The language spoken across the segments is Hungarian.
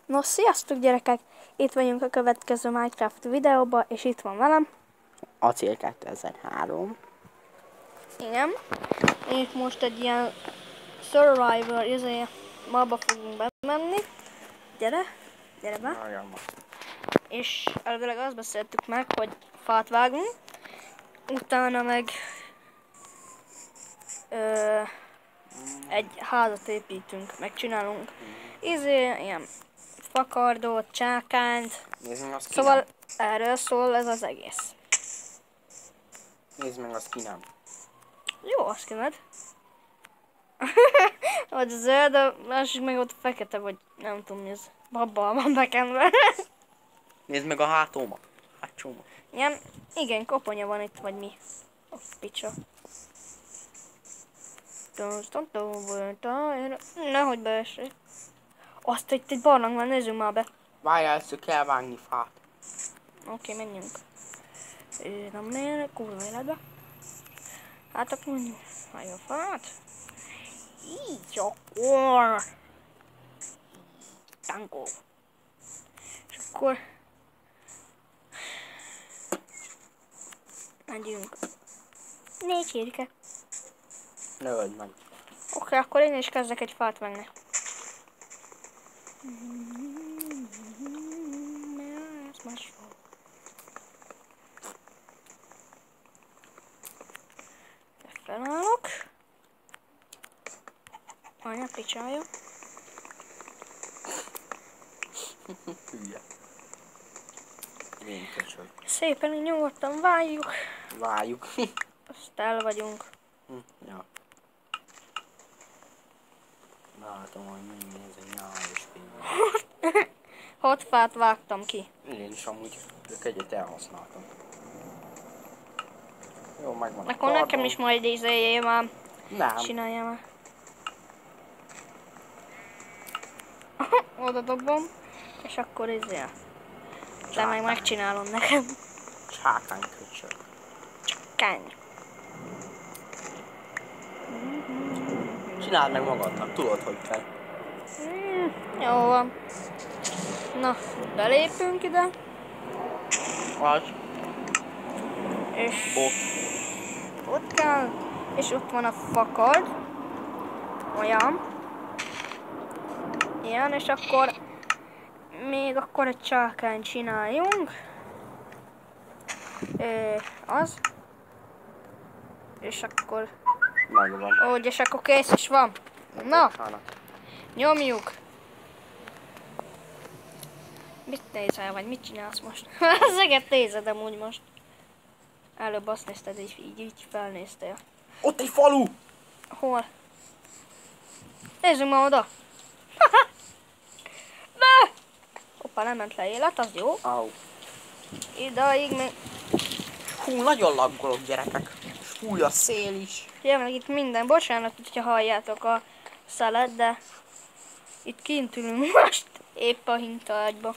Nos, sziasztok gyerekek! Itt vagyunk a következő Minecraft videóban, és itt van velem. Acél 2003. Igen. Itt most egy ilyen Survivor mabba fogunk bemenni. Gyere be. És elvileg azt beszéltük meg, hogy fát vágunk. Utána meg egy házat építünk, megcsinálunk. Ilyen fakardot, csákányt. Nézd meg azt Szóval erről szól ez az egész. Nézd meg azt ki nem. Jó, azt kínáld. Vagy zöld, de másik meg ott fekete, vagy nem tudom mi ez. Babbal van bekenve. Nézd meg a hátóma. Hátsóma. Igen, koponya van itt, vagy mi. A picsa. Nehogy beessék. Azt itt egy barlang van, nézzünk már be. Várjál, először kell vágni fát. Oké, menjünk. Nem néznek, kurva életbe. Hát akkor mondjuk, vágj a fát. Így akkor. Tankó. És akkor... Megyünk. 4 csirke. Ne öld meg. Oké, akkor én is kezdek egy fát venni. Felállok. Anya picsája. Hülye. Én köcsög. Szépen nyugodtan várjuk. Várjuk. Azt el vagyunk. Ja. Látom, hogy mi ez egy nyáros pénz. 6 fát vágtam ki. Én is amúgy egyet elhasználtam. Jó, megvan. Akkor nekem is majd izéljél már. Nem. Csináljál már. Oda dobom. És akkor izél. De meg megcsinálom nekem. Csákány köcsög. Kány. Csináld meg magadnak, tudod, hogy kell. Jó van. Na, belépünk ide. Az. És Ott. ott kell. És ott van a fakard. Olyan. Ilyen, és akkor még akkor egy csákányt csináljunk. Az. És akkor... Megvan. Úgy, és akkor kész is van. Na, nyomjuk. Mit nézel, vagy mit csinálsz most? Szeget nézed amúgy most. Előbb azt nézted, így felnéztél. Ott egy falu! Hol? Nézzünk ma oda. Ne! Hoppá, nem ment le élet, az jó. Au. Idaig még... Hú, nagyon laggolok, gyerekek. Fúj a szél is. Jelenleg itt minden. Bocsánat, hogyha halljátok a szelet, de... Itt kint ülünk most. Épp a hintaágyba.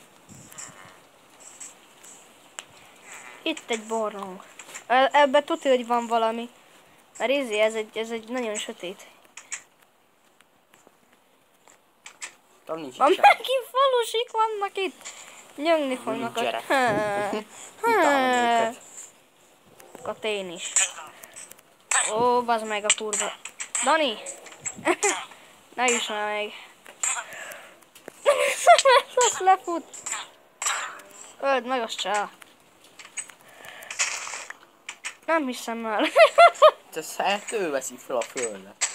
Itt egy barlang. Ebbe tudja, hogy van valami. Mert ez egy nagyon sötét. Tudom, nincs Van itt megint falusik vannak itt. Nyögni fognak a... gyerek. Utálom őket. A én is. Ó, bazd meg a kurva. Dani! Ne is már meg. Azt lefut. Öld meg azt csá. Nem hiszem el. Ő veszi fel a földet.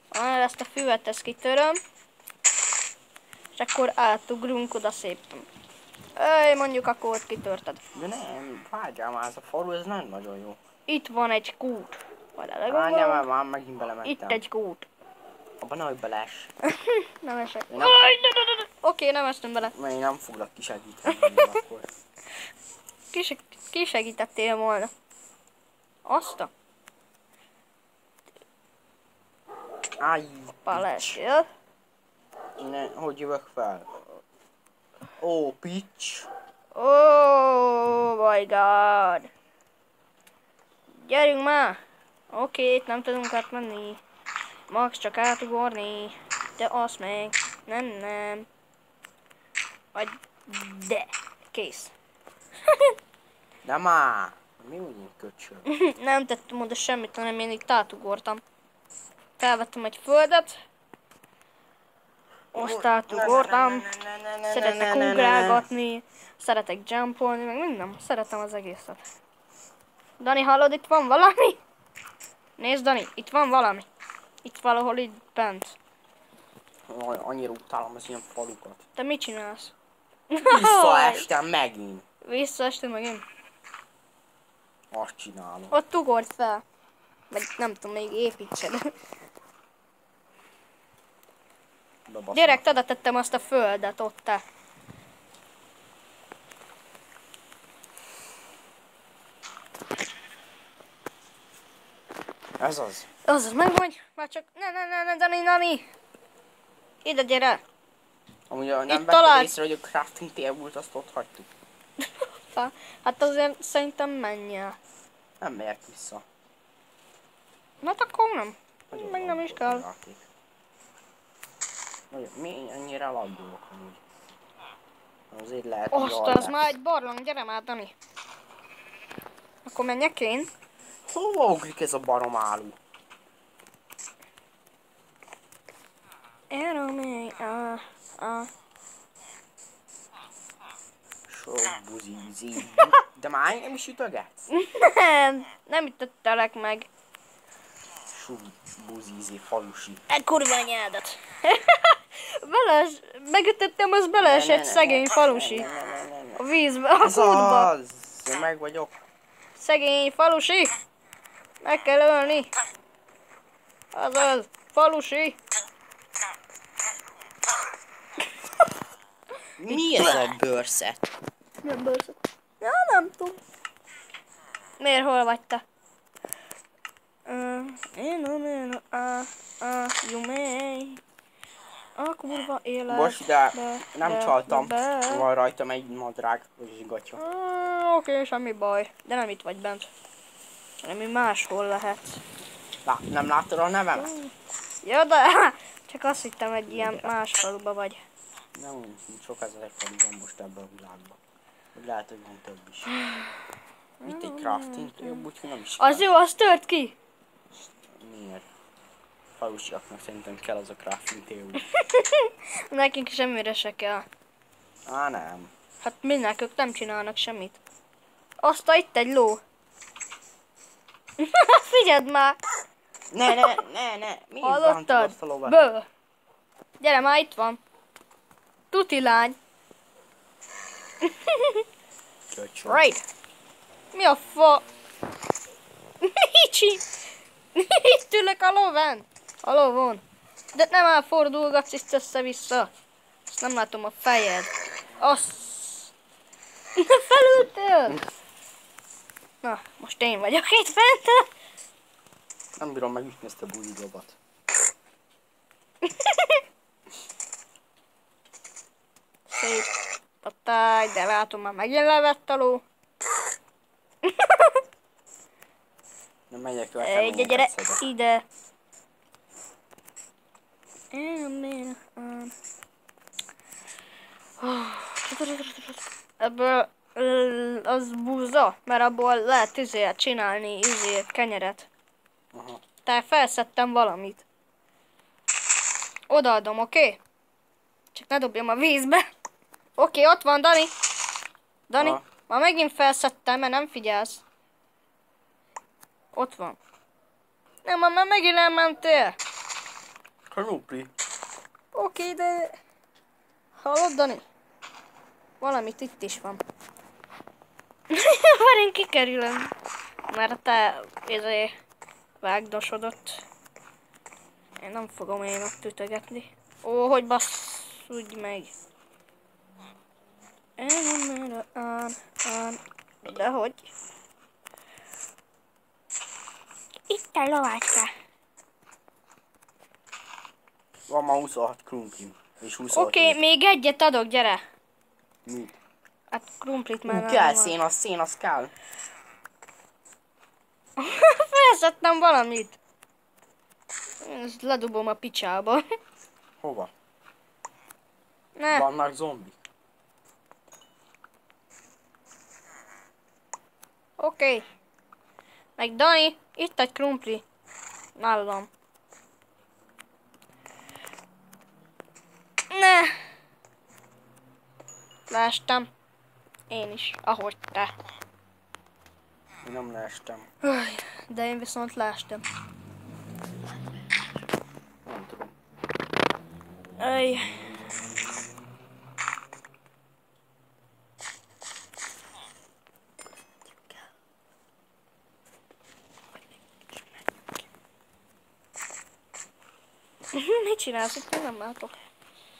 Ezt a füvet ezt kitöröm. És akkor átugrunk oda szépen. Mondjuk akkor ott kitörted. De nem, várjál már, ez a falu, ez nem nagyon jó. Itt van egy kút. Várjál már, megint belementem. Itt egy kút. Abban nehogy beleess. Nem esek. Nem. Oké, nem estem bele. Mert én nem foglak kisegíteni akkor. Ki segítettél volna? Azt a... Áj, Palessél. hogy jövök fel? Ó, pitch. Oh my god. Gyerünk már. Oké, itt nem tudunk átmenni. Max csak átugorni. De azt meg Nem. Vagy de. Kész. De már. Mi úgy köcsög? Nem tettem oda semmit, hanem én itt átugortam. Felvettem egy földet. Azt átugortam. Szeretek ugrálgatni. Szeretek jumpolni, meg minden. Szeretem az egészet. Dani, hallod, itt van valami? Nézd, Dani, itt van valami. Itt valahol itt bent. Annyira utálom az ilyen falukat. Te mit csinálsz? Visszaestem megint. Visszaestem megint. Azt csinálom. Ott ugorj fel. Vagy nem tudom, még építsed. Gyerek, oda tettem azt a földet ott te. Ez az. Az megvagy. Már csak... Ne, Dani. Ide gyere. Amúgy nem vetted talált- észre, hogy a crafting table-t azt ott hagytuk. Hát azért szerintem menj el. Nem megyek vissza. Hát akkor nem. Nagyon Meg nem is laggol kell. a játék. Mi ennyire laggolok amúgy? Azért lehet, hogy Azt, az már egy barlang, gyere már, Dani. Akkor menjek én. Hova ugrik ez a barom álu? Sok buzizi. De már engem is ütögetsz? Nem ütöttelek meg. Sok buzizi, falusi. Kurva anyádat. Megütöttem, az beleesett szegény falusi. A vízbe, a Ez kútba. az! Én meg vagyok. Szegény falusi. Meg kell ölni. Azaz, falusi. Mi ez a bőrszet? Nem bőrszak. Ja, nem tudom. Miért, hol vagy te? A kurva élet. Most, de nem csaltam. Van rajtam egy nadrág, vagyis gatya. Oké, semmi baj. De nem itt vagy bent. Hanem máshol lehet. Nem láttad a nevem? Ja, de csak azt hittem, egy ilyen más faluba vagy. Nem, sok ezer falu van most ebben a világban. Vagy lehet, hogy van több is. Itt egy crafting jobb, úgyhogy nem is kell. Az jó, az tört ki. Miért? Falusiaknak szerintem kell az a crafting table. Nekünk semmire se kell. Nem. Hát mindnek, ők nem csinálnak semmit. Azt itt egy ló. Figyeld már! Ne. Miért bántod Hallottad? azt a lovat? Bő! Gyere, már itt van. Tuti lány. Köcsög. Right. Mi a fa... Micsi? Itt ülök a lovon. A lovon. De nem elfordulgatsz itt össze-vissza. Azt nem látom a fejed. Azt... Felültél? Na, most én vagyok itt fent. Nem bírom megütni ezt a bulidobat. Szép a táj, de látom már megint levett a ló. Nem megyek vele, Gyere szedek. ide. Ebből az búza, mert abból lehet csinálni kenyeret. Aha. Tehát felszedtem valamit. Odaadom, oké? Csak ne dobjam a vízbe. Oké, ott van, Dani. Dani, Aha. már megint felszedtem, mert nem figyelsz. Ott van. Nem, már megint elmentél. Krumpli. Oké, de... Hallod, Dani? Valamit itt is van. Már én kikerülöm. Mert te vágdosodott. Én nem fogom én ott ütögetni. Ó, hogy basszudj meg. Dehogy. Itt a lovácska. Van már 26 krumplim. És 26 Oké, még egyet adok, gyere. Mi? Hát krumplit már nem Kell, van. szén az kell. Felszedtem valamit. Ezt ledobom a picsába. Hova? Ne. Vannak zombik. Oké. Meg Dani, itt egy krumpli. Nálam. Ne. Leestem. Én is, ahogy te. Én nem leestem. De én viszont leestem. Nem tudom. Ej. Mit csinálsz? Itt én nem látok.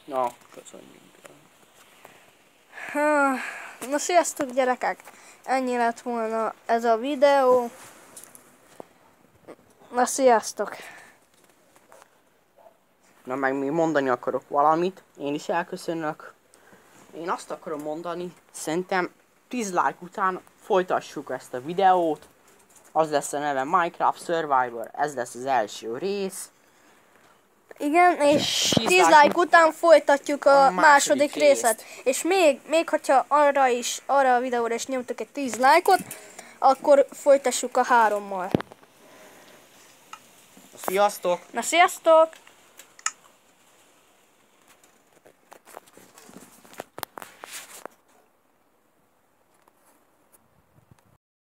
Na, köszönjük. Na sziasztok gyerekek! Ennyi lett volna ez a videó. Na sziasztok! Na meg még mondani akarok valamit. Én is elköszönök. Én azt akarom mondani, szerintem 10 like után folytassuk ezt a videót. Az lesz a neve Minecraft Survivor. Ez lesz az első rész. Igen, és 10 10 like like után folytatjuk a a második második részet. És még hogyha arra a videóra is nyomtuk egy 10 like-ot, akkor folytassuk a 3-mal. Sziasztok! Na sziasztok!